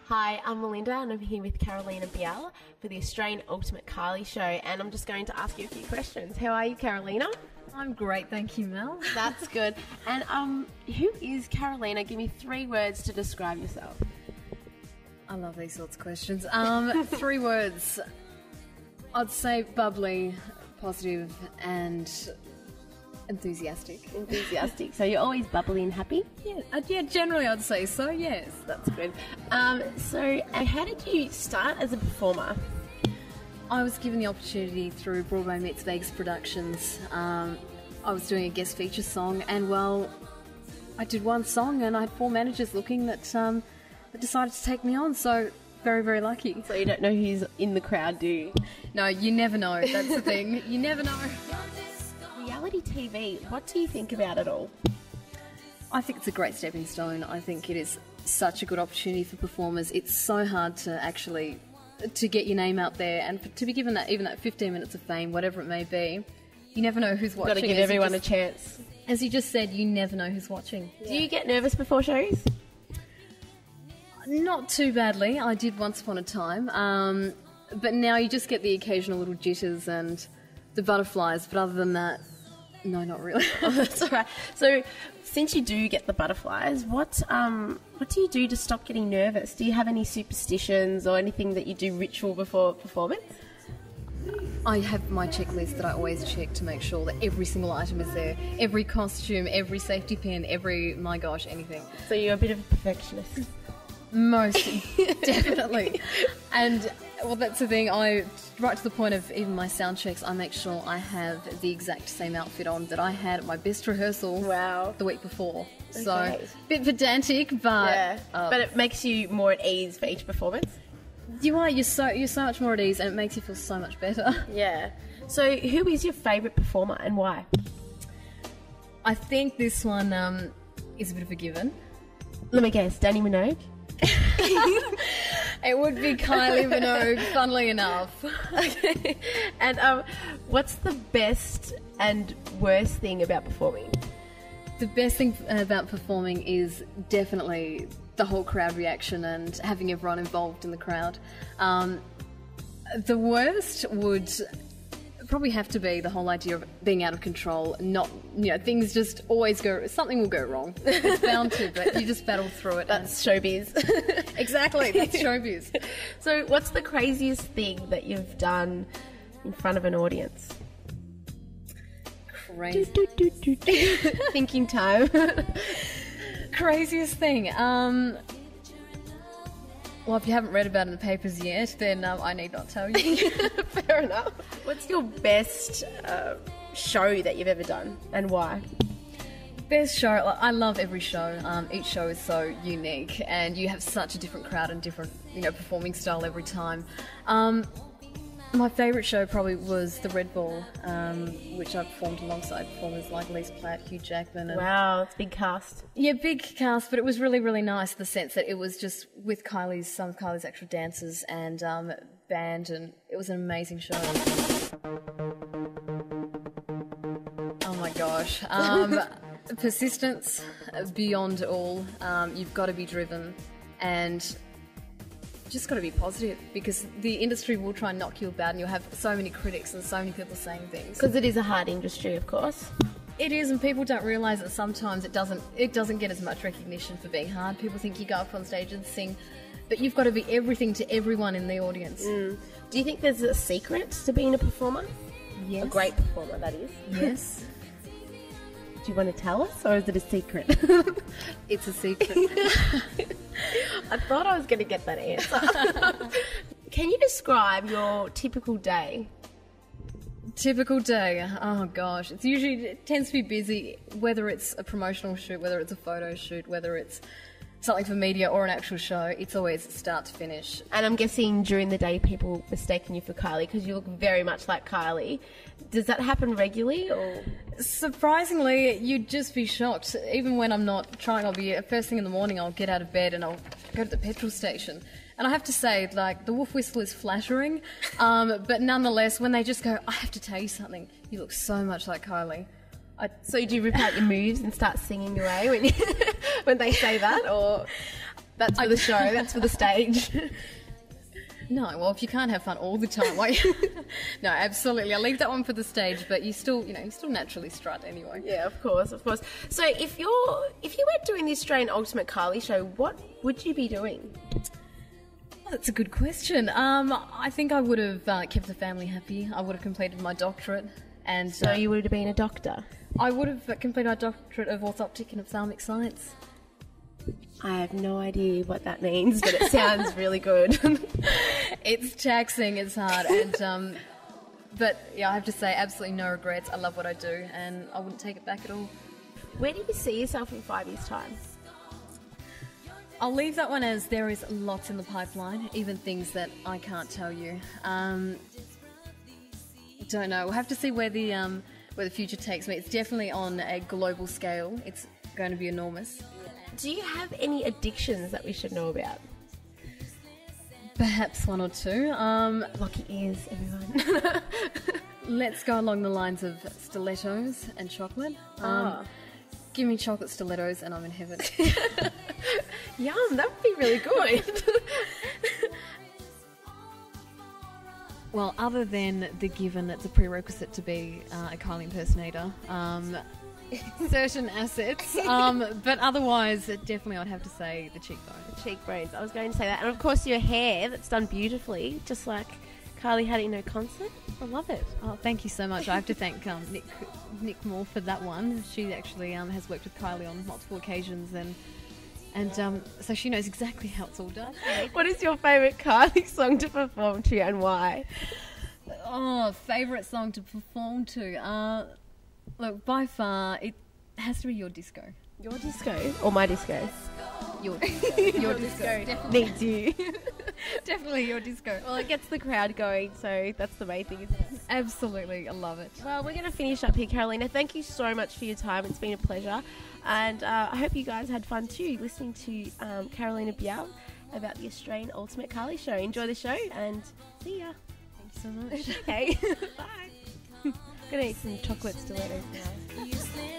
Hi, I'm Melinda and I'm here with Karolina Biel for the Australian Ultimate Kylie Show, and I'm just going to ask you a few questions. How are you, Karolina? I'm great, thank you, Mel. That's good. And who is Karolina? Give me 3 words to describe yourself. I love these sorts of questions. 3 words. I'd say bubbly, positive, and enthusiastic. Enthusiastic. So you're always bubbly and happy? Yeah, generally I'd say so, yes. That's good. So how did you start as a performer? I was given the opportunity through Broadway meets Vegas Productions. I was doing a guest feature song, and well, I did one song and I had 4 managers looking that decided to take me on, so very, very lucky. So you don't know who's in the crowd, do you? No, you never know, that's the thing. You never know. Reality TV, what do you think about it all? I think it's a great stepping stone. I think it is such a good opportunity for performers. It's so hard to actually to get your name out there and to be given that, even that 15 minutes of fame, whatever it may be. You never know who's watching. Got to give everyone a chance. As you just said, you never know who's watching. Yeah. Do you get nervous before shows? Not too badly. I did once upon a time. But now you just get the occasional little jitters and the butterflies. But other than that, no, not really. Oh, that's all right. So, since you do get the butterflies, what do you do to stop getting nervous? Do you have any superstitions or anything that you do ritual before performance? I have my checklist that I always check to make sure that every single item is there. Every costume, every safety pin, my gosh, anything. So you're a bit of a perfectionist? Most definitely. And well, that's the thing. Right to the point of even my sound checks, I make sure I have the exact same outfit on that I had at my best rehearsal. Wow. The week before. Okay. So a bit pedantic, but yeah. But it makes you more at ease for each performance. You're so much more at ease, and it makes you feel so much better. Yeah. So who is your favourite performer and why? I think this one is a bit of a given. Let me guess, Danny Minogue? It would be Kylie Minogue, funnily enough. Okay. And what's the best and worst thing about performing? The best thing about performing is definitely the whole crowd reaction and having everyone involved in the crowd. The worst would probably have to be the whole idea of being out of control. Not, things just always something will go wrong. It's bound to, but you just battle through it. That's showbiz. Exactly, that's showbiz. So what's the craziest thing that you've done in front of an audience? Crazy. Thinking time. Craziest thing. Well, if you haven't read about it in the papers yet, then I need not tell you. Fair enough. What's your best show that you've ever done, and why? Best show? I love every show. Each show is so unique, and you have such a different crowd and different, performing style every time. My favourite show probably was the Red Ball, which I performed alongside performers like Lise Platt, Hugh Jackman. Wow, it's a big cast. Yeah, big cast, but it was really, really nice in the sense that it was just with some of Kylie's actual dancers and band, and it was an amazing show. Oh my gosh. Persistence, beyond all. You've got to be driven and just got to be positive, because the industry will try and knock you about, and you'll have so many critics and so many people saying things. Because it is a hard industry, of course. It is, and people don't realise that sometimes it doesn't get as much recognition for being hard. People think you go up on stage and sing, but you've got to be everything to everyone in the audience. Do you think there's a secret to being a performer? Yes. A great performer, that is. Yes. Do you want to tell us, or is it a secret? It's a secret. I thought I was going to get that answer. Can you describe your typical day? Typical day? Oh gosh, it tends to be busy, whether it's a promotional shoot, whether it's a photo shoot, whether it's something for media or an actual show. It's always start to finish. And I'm guessing during the day people mistaken you for Kylie because you look very much like Kylie. Does that happen regularly, or? Surprisingly, you'd just be shocked. Even when I'm not trying, I'll be first thing in the morning, I'll get out of bed and I'll go to the petrol station. And I have to say, the wolf whistle is flattering, but nonetheless, when they just go, I have to tell you something, you look so much like Kylie. So do you rip out your moves and start singing away when they say that, or? That's for the show. That's for the stage. No, well, if you can't have fun all the time, why? No, absolutely. I'll leave that one for the stage, but you still naturally strut anyway. Yeah, of course. So if you were doing the Australian Ultimate Kylie Show, what would you be doing? Oh, that's a good question. I think I would have kept the family happy. I would have completed my doctorate, and so you would have been a doctor. I would have completed my doctorate of orthoptic and ophthalmic science. I have no idea what that means, but it sounds really good. It's taxing, it's hard, and but yeah, I have to say, absolutely no regrets. I love what I do, and I wouldn't take it back at all. Where do you see yourself in 5 years' time? I'll leave that one as there is lots in the pipeline, even things that I can't tell you. Don't know. We'll have to see where the future takes me. It's definitely on a global scale. It's going to be enormous. Do you have any addictions that we should know about? Perhaps one or two. Lucky ears, everyone. Let's go along the lines of stilettos and chocolate. Give me chocolate stilettos and I'm in heaven. Yum, that would be really good. Well, other than the given that's a prerequisite to be a Kylie impersonator, certain assets, but otherwise, definitely I'd have to say the cheekbones. The cheekbones, I was going to say that. And of course your hair, that's done beautifully, just like Kylie had in her concert. I love it. Oh, thank you so much. I have to thank Nick Moore for that one. She actually has worked with Kylie on multiple occasions, and so she knows exactly how it's all done. What is your favourite Kylie song to perform to and why? Oh, favourite song to perform to? Look, by far, it has to be Your Disco. Your Disco? Or My Disco? Your Disco. Your Disco. Definitely. Needs you. Definitely Your Disco. Well, it gets the crowd going, so that's the main thing, isn't it? Absolutely. I love it. Well, we're going to finish up here, Karolina. Thank you so much for your time. It's been a pleasure. And I hope you guys had fun too, listening to Karolina Biel about the Australian Ultimate Kylie Show. Enjoy the show and see ya. Thank you so much. Okay. Bye. Gonna eat some chocolate stilettos now.